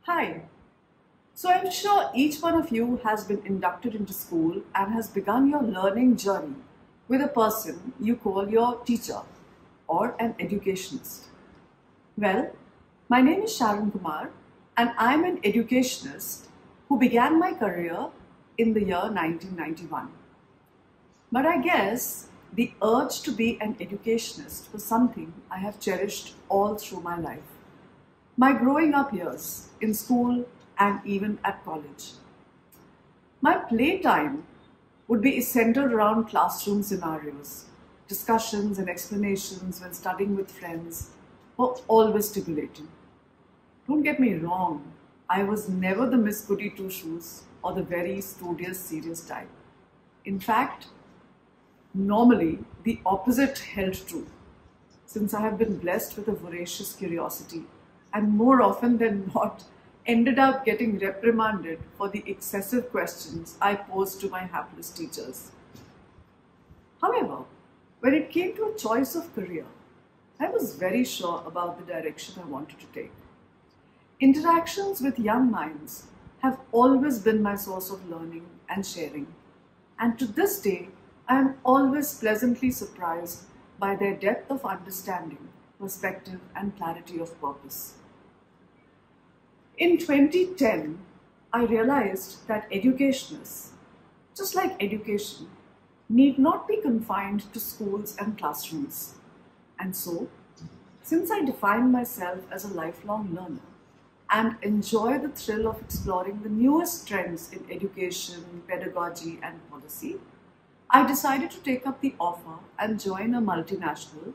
Hi. So I'm sure each one of you has been inducted into school and has begun your learning journey with a person you call your teacher or an educationist. Well, my name is Sharon Kumar and I'm an educationist who began my career in the year 1991. But I guess the urge to be an educationist was something I have cherished all through my life. My growing up years in school and even at college. My playtime would be centered around classroom scenarios. Discussions and explanations when studying with friends were always stimulating. Don't get me wrong, I was never the Miss Goody Two-Shoes or the very studious, serious type. In fact, normally the opposite held true, since I have been blessed with a voracious curiosity and more often than not ended up getting reprimanded for the excessive questions I posed to my hapless teachers. However, when it came to a choice of career, I was very sure about the direction I wanted to take. Interactions with young minds have always been my source of learning and sharing, and to this day, I am always pleasantly surprised by their depth of understanding, perspective, and clarity of purpose. In 2010, I realized that educationists, just like education, need not be confined to schools and classrooms. And so, since I define myself as a lifelong learner and enjoy the thrill of exploring the newest trends in education, pedagogy, and policy, I decided to take up the offer and join a multinational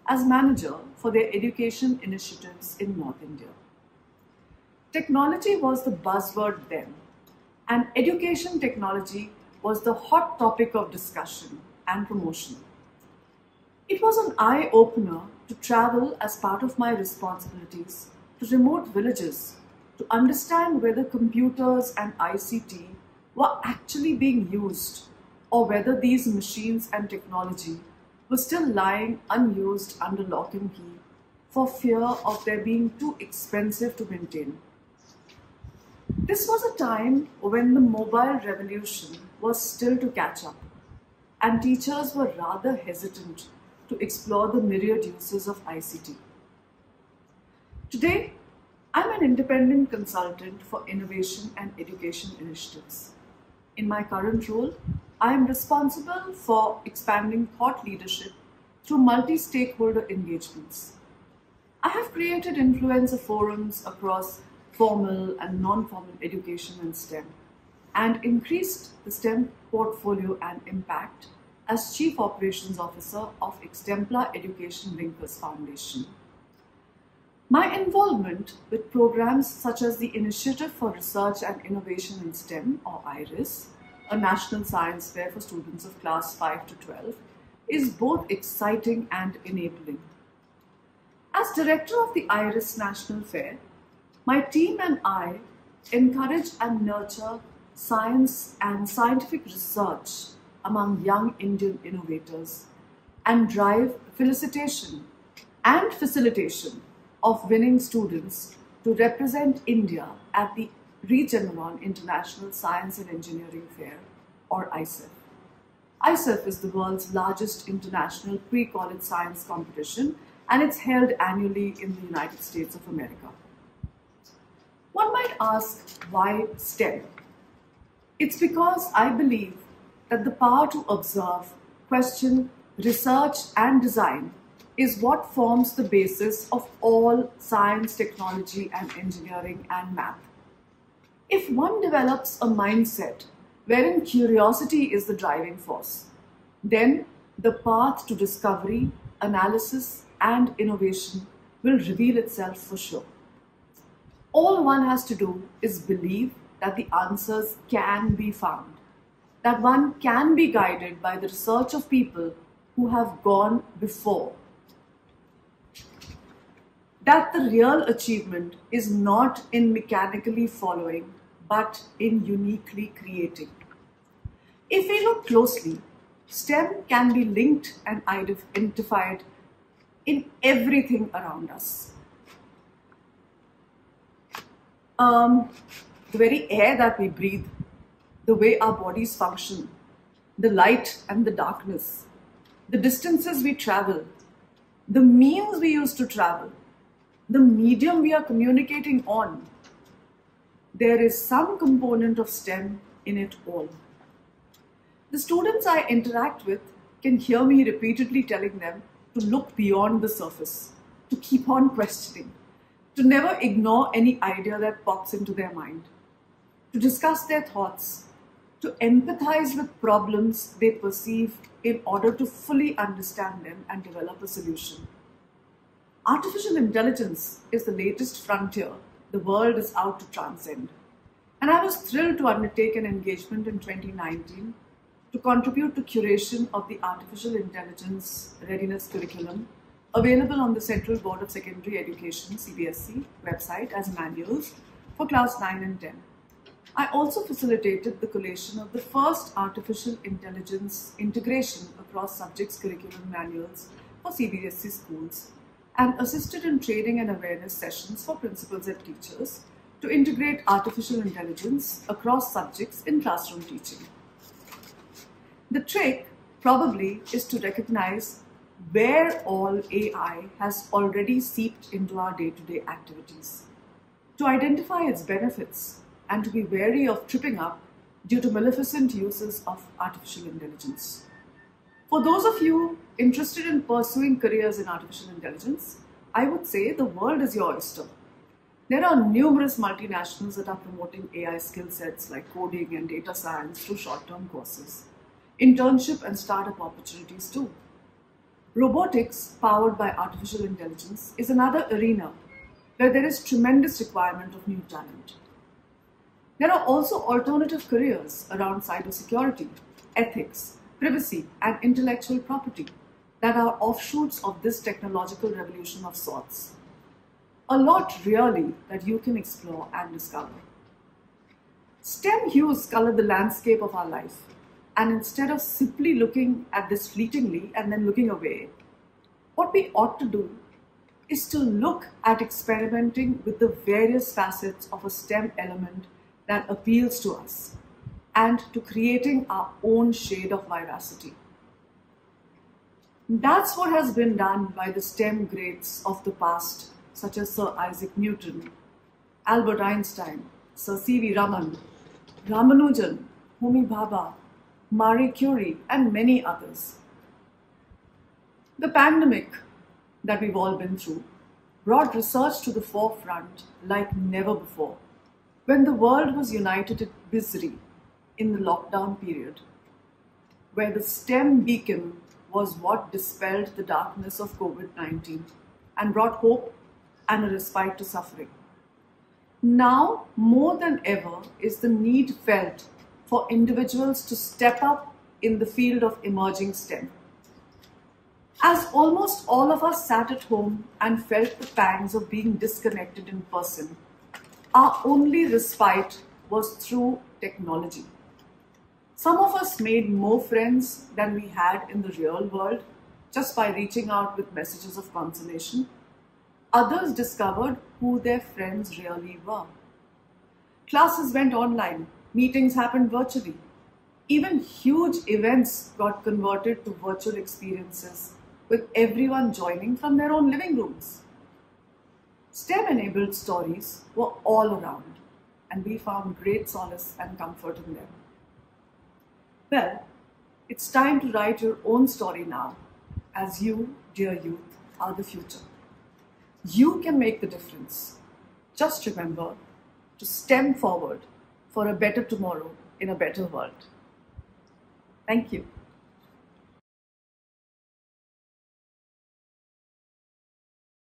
as manager for their education initiatives in North India. Technology was the buzzword then, and education technology was the hot topic of discussion and promotion. It was an eye-opener to travel as part of my responsibilities to remote villages to understand whether computers and ICT were actually being used or whether these machines and technology were still lying unused under lock and key for fear of their being too expensive to maintain. This was a time when the mobile revolution was still to catch up, and teachers were rather hesitant to explore the myriad uses of ICT. Today, I'm an independent consultant for innovation and education initiatives. In my current role, I am responsible for expanding thought leadership through multi-stakeholder engagements. I have created influencer forums across formal and non-formal education in STEM and increased the STEM portfolio and impact as Chief Operations Officer of EXSTEMPLAR Education Linkers Foundation. My involvement with programs such as the Initiative for Research and Innovation in STEM, or IRIS, a national science fair for students of class 5 to 12, is both exciting and enabling. As director of the IRIS National Fair, my team and I encourage and nurture science and scientific research among young Indian innovators and drive facilitation of winning students to represent India at the Regeneron International Science and Engineering Fair, or ISEF. ISEF is the world's largest international pre-college science competition, and it's held annually in the United States of America. One might ask, why STEM? It's because I believe that the power to observe, question, research, and design is what forms the basis of all science, technology, and engineering and math. If one develops a mindset wherein curiosity is the driving force, then the path to discovery, analysis, and innovation will reveal itself for sure. All one has to do is believe that the answers can be found, that one can be guided by the research of people who have gone before, that the real achievement is not in mechanically following, but in uniquely creating. If we look closely, STEM can be linked and identified in everything around us. The very air that we breathe, the way our bodies function, the light and the darkness, the distances we travel, the means we use to travel, the medium we are communicating on. There is some component of STEM in it all. The students I interact with can hear me repeatedly telling them to look beyond the surface, to keep on questioning, to never ignore any idea that pops into their mind, to discuss their thoughts, to empathize with problems they perceive in order to fully understand them and develop a solution. Artificial intelligence is the latest frontier the world is out to transcend. And I was thrilled to undertake an engagement in 2019 to contribute to curation of the Artificial Intelligence Readiness Curriculum available on the Central Board of Secondary Education (CBSE) website as manuals for class 9 and 10. I also facilitated the collation of the first artificial intelligence integration across subjects curriculum manuals for CBSE schools and assisted in training and awareness sessions for principals and teachers to integrate artificial intelligence across subjects in classroom teaching. The trick probably is to recognize where all AI has already seeped into our day-to-day activities, to identify its benefits, and to be wary of tripping up due to maleficent uses of artificial intelligence. For those of you interested in pursuing careers in artificial intelligence, I would say the world is your oyster. There are numerous multinationals that are promoting AI skill sets like coding and data science through short-term courses, internship and startup opportunities too. Robotics powered by artificial intelligence is another arena where there is tremendous requirement of new talent. There are also alternative careers around cybersecurity, ethics, privacy, and intellectual property that are offshoots of this technological revolution of sorts. A lot really that you can explore and discover. STEM hues color the landscape of our life, and instead of simply looking at this fleetingly and then looking away, what we ought to do is to look at experimenting with the various facets of a STEM element that appeals to us and to creating our own shade of vivacity. That's what has been done by the STEM greats of the past, such as Sir Isaac Newton, Albert Einstein, Sir C.V. Raman, Ramanujan, Homi Bhabha, Marie Curie, and many others. The pandemic that we've all been through brought research to the forefront like never before, when the world was united in misery in the lockdown period, where the STEM beacon was what dispelled the darkness of COVID-19 and brought hope and a respite to suffering. Now, more than ever, is the need felt for individuals to step up in the field of emerging STEM. As almost all of us sat at home and felt the pangs of being disconnected in person, our only respite was through technology. Some of us made more friends than we had in the real world just by reaching out with messages of consolation. Others discovered who their friends really were. Classes went online, meetings happened virtually. Even huge events got converted to virtual experiences, with everyone joining from their own living rooms. STEM-enabled stories were all around, and we found great solace and comfort in them. Well, it's time to write your own story now, as you, dear youth, are the future. You can make the difference. Just remember to STEM forward for a better tomorrow in a better world. Thank you.